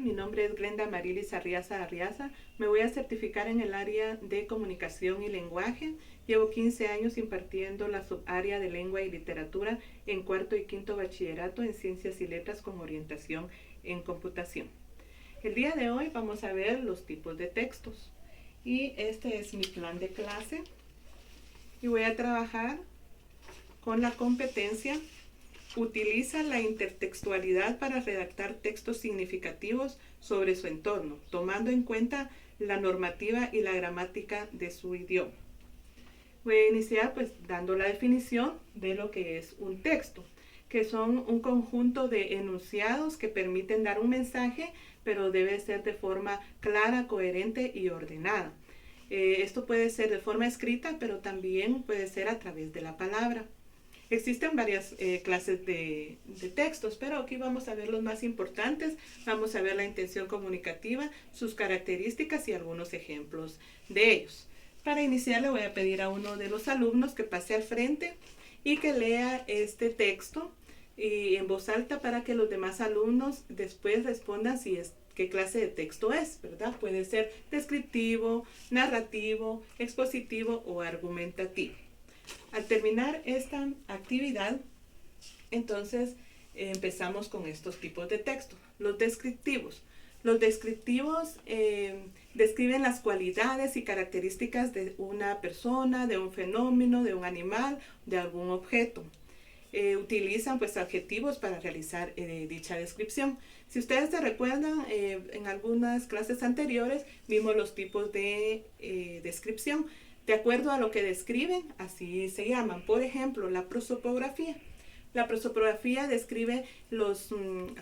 mi nombre es Glenda Marilis Arriaza Arriaza. Me voy a certificar en el área de comunicación y lenguaje. Llevo 15 años impartiendo la subárea de lengua y literatura en cuarto y quinto bachillerato en ciencias y letras con orientación en computación. El día de hoy vamos a ver los tipos de textos y este es mi plan de clase y voy a trabajar con la competencia. Utiliza la intertextualidad para redactar textos significativos sobre su entorno, tomando en cuenta la normativa y la gramática de su idioma. Voy a iniciar dando la definición de lo que es un texto, que son un conjunto de enunciados que permiten dar un mensaje, pero debe ser de forma clara, coherente y ordenada. Esto puede ser de forma escrita, pero también puede ser a través de la palabra. Existen varias clases de textos, pero aquí vamos a ver los más importantes. Vamos a ver la intención comunicativa, sus características y algunos ejemplos de ellos. Para iniciar le voy a pedir a uno de los alumnos que pase al frente y que lea este texto en voz alta para que los demás alumnos después respondan qué clase de texto es, ¿verdad? Puede ser descriptivo, narrativo, expositivo o argumentativo. Al terminar esta actividad, entonces empezamos con estos tipos de textos. Los descriptivos. Los descriptivos describen las cualidades y características de una persona, de un fenómeno, de un animal, de algún objeto. Utilizan adjetivos para realizar dicha descripción. Si ustedes se recuerdan, en algunas clases anteriores vimos los tipos de descripción. De acuerdo a lo que describen, así se llaman. Por ejemplo, la prosopografía. La prosopografía describe los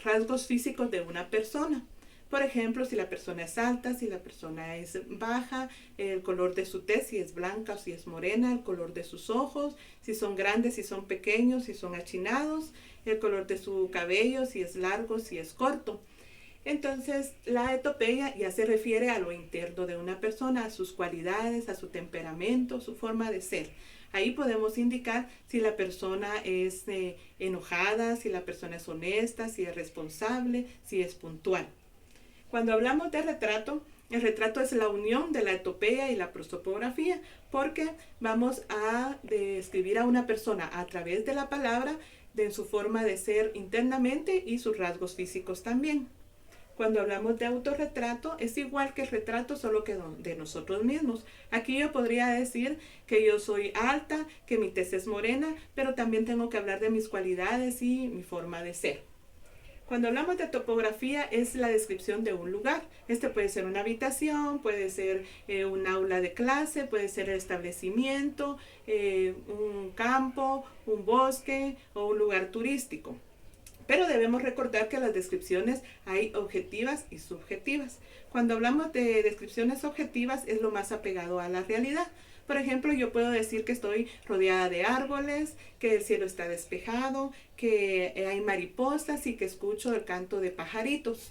rasgos físicos de una persona. Por ejemplo, si la persona es alta, si la persona es baja, el color de su tez, si es blanca o si es morena, el color de sus ojos, si son grandes, si son pequeños, si son achinados, el color de su cabello, si es largo, si es corto. Entonces, la etopeya ya se refiere a lo interno de una persona, a sus cualidades, a su temperamento, su forma de ser. Ahí podemos indicar si la persona es enojada, si la persona es honesta, si es responsable, si es puntual. Cuando hablamos de retrato, el retrato es la unión de la etopeya y la prosopografía, porque vamos a describir a una persona a través de la palabra, de su forma de ser internamente y sus rasgos físicos también. Cuando hablamos de autorretrato, es igual que el retrato, solo que de nosotros mismos. Aquí yo podría decir que yo soy alta, que mi tez es morena, pero también tengo que hablar de mis cualidades y mi forma de ser. Cuando hablamos de topografía, es la descripción de un lugar. Este puede ser una habitación, puede ser un aula de clase, puede ser el establecimiento, un campo, un bosque o un lugar turístico. Pero debemos recordar que las descripciones hay objetivas y subjetivas. Cuando hablamos de descripciones objetivas es lo más apegado a la realidad. Por ejemplo, yo puedo decir que estoy rodeada de árboles, que el cielo está despejado, que hay mariposas y que escucho el canto de pajaritos.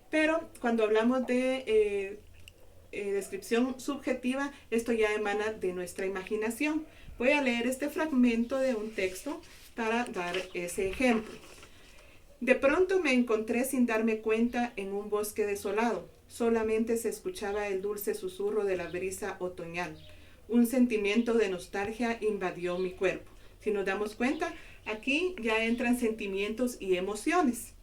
Pero cuando hablamos de descripción subjetiva, esto ya emana de nuestra imaginación. Voy a leer este fragmento de un texto para dar ese ejemplo. De pronto me encontré sin darme cuenta en un bosque desolado. Solamente se escuchaba el dulce susurro de la brisa otoñal. Un sentimiento de nostalgia invadió mi cuerpo. Si nos damos cuenta, aquí ya entran sentimientos y emociones.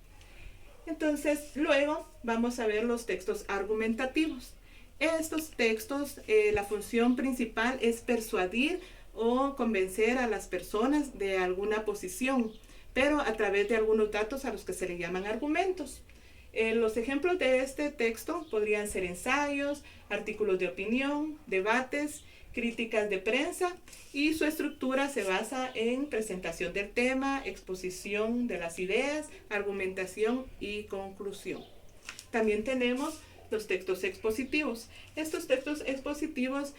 Entonces, luego vamos a ver los textos argumentativos. Estos textos, la función principal es persuadir o convencer a las personas de alguna posición, pero a través de algunos datos a los que se le llaman argumentos. Los ejemplos de este texto podrían ser ensayos, artículos de opinión, debates, críticas de prensa, y su estructura se basa en presentación del tema, exposición de las ideas, argumentación y conclusión. También tenemos los textos expositivos. Estos textos expositivos,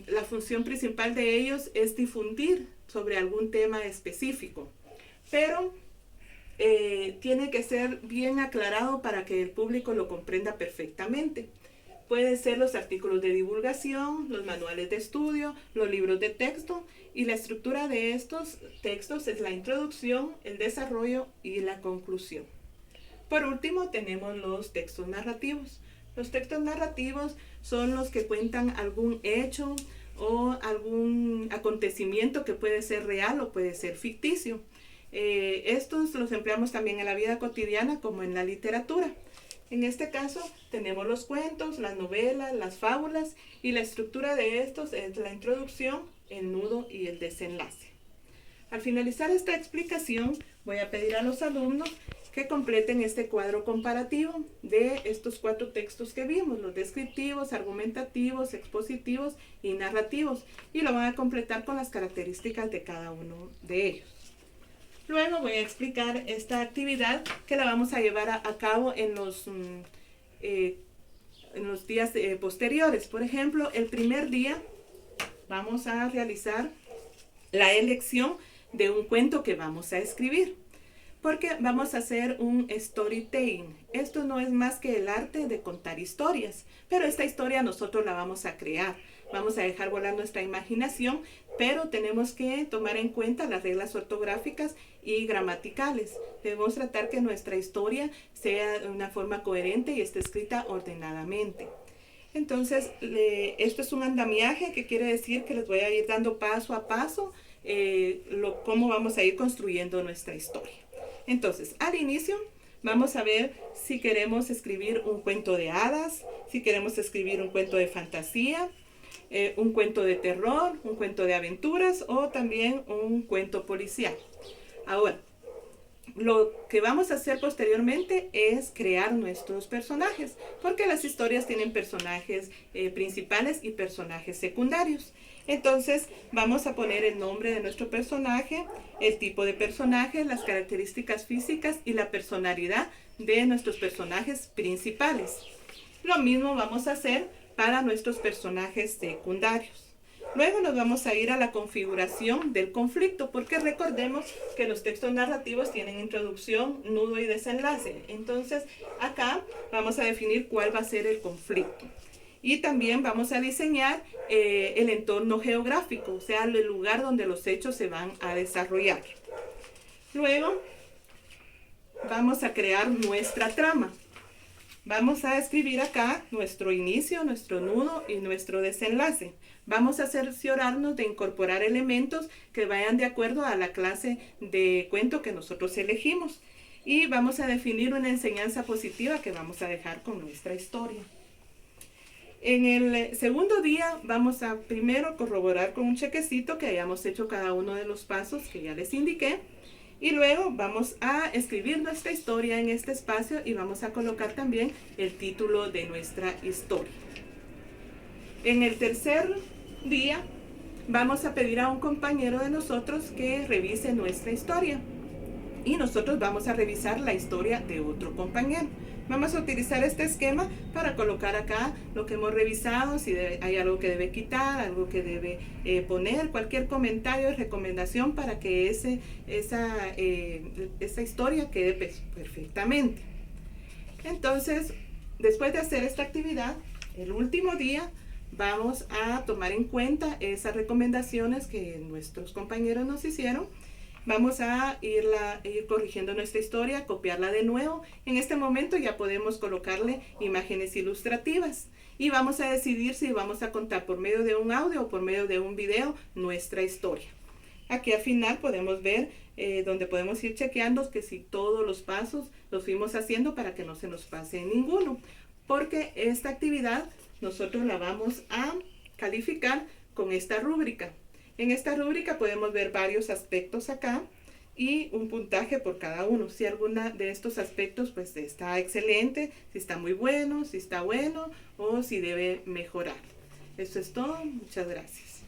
la función principal de ellos es difundir sobre algún tema específico, pero tiene que ser bien aclarado para que el público lo comprenda perfectamente. Pueden ser los artículos de divulgación, los manuales de estudio, los libros de texto, y la estructura de estos textos es la introducción, el desarrollo y la conclusión. Por último, tenemos los textos narrativos. Los textos narrativos son los que cuentan algún hecho o algún acontecimiento que puede ser real o puede ser ficticio. Estos los empleamos también en la vida cotidiana como en la literatura. En este caso tenemos los cuentos, las novelas, las fábulas, y la estructura de estos es la introducción, el nudo y el desenlace. Al finalizar esta explicación, voy a pedir a los alumnos que completen este cuadro comparativo de estos 4 textos que vimos, los descriptivos, argumentativos, expositivos y narrativos, y lo van a completar con las características de cada uno de ellos. Luego voy a explicar esta actividad que la vamos a llevar a cabo en los días posteriores. Por ejemplo, el primer día vamos a realizar la elección de un cuento que vamos a escribir, porque vamos a hacer un storytelling. Esto no es más que el arte de contar historias, pero esta historia nosotros la vamos a crear. Vamos a dejar volar nuestra imaginación, pero tenemos que tomar en cuenta las reglas ortográficas y gramaticales. Debemos tratar que nuestra historia sea de una forma coherente y esté escrita ordenadamente. Entonces, esto es un andamiaje, que quiere decir que les voy a ir dando paso a paso cómo vamos a ir construyendo nuestra historia. Entonces, al inicio vamos a ver si queremos escribir un cuento de hadas, si queremos escribir un cuento de fantasía, un cuento de terror, un cuento de aventuras o también un cuento policial. Ahora, lo que vamos a hacer posteriormente es crear nuestros personajes, porque las historias tienen personajes principales y personajes secundarios. Entonces vamos a poner el nombre de nuestro personaje, el tipo de personaje, las características físicas y la personalidad de nuestros personajes principales. Lo mismo vamos a hacer para nuestros personajes secundarios. Luego nos vamos a ir a la configuración del conflicto, porque recordemos que los textos narrativos tienen introducción, nudo y desenlace. Entonces acá vamos a definir cuál va a ser el conflicto. Y también vamos a diseñar el entorno geográfico, o sea, el lugar donde los hechos se van a desarrollar. Luego vamos a crear nuestra trama. Vamos a escribir acá nuestro inicio, nuestro nudo y nuestro desenlace. Vamos a cerciorarnos de incorporar elementos que vayan de acuerdo a la clase de cuento que nosotros elegimos. Y vamos a definir una enseñanza positiva que vamos a dejar con nuestra historia. En el segundo día vamos a primero corroborar con un chequecito que hayamos hecho cada uno de los pasos que ya les indiqué. Y luego vamos a escribir nuestra historia en este espacio y vamos a colocar también el título de nuestra historia. En el tercer día vamos a pedir a un compañero de nosotros que revise nuestra historia. Y nosotros vamos a revisar la historia de otro compañero. Vamos a utilizar este esquema para colocar acá lo que hemos revisado, si hay algo que debe quitar, algo que debe poner, cualquier comentario y recomendación para que esa historia quede perfectamente. Entonces, después de hacer esta actividad, el último día vamos a tomar en cuenta esas recomendaciones que nuestros compañeros nos hicieron. Vamos a ir corrigiendo nuestra historia, copiarla de nuevo. En este momento ya podemos colocarle imágenes ilustrativas y vamos a decidir si vamos a contar por medio de un audio o por medio de un video nuestra historia. Aquí al final podemos ver donde podemos ir chequeando que si todos los pasos los fuimos haciendo para que no se nos pase ninguno, porque esta actividad nosotros la vamos a calificar con esta rúbrica. En esta rúbrica podemos ver varios aspectos acá y un puntaje por cada uno. Si alguno de estos aspectos pues está excelente, si está muy bueno, si está bueno o si debe mejorar. Eso es todo. Muchas gracias.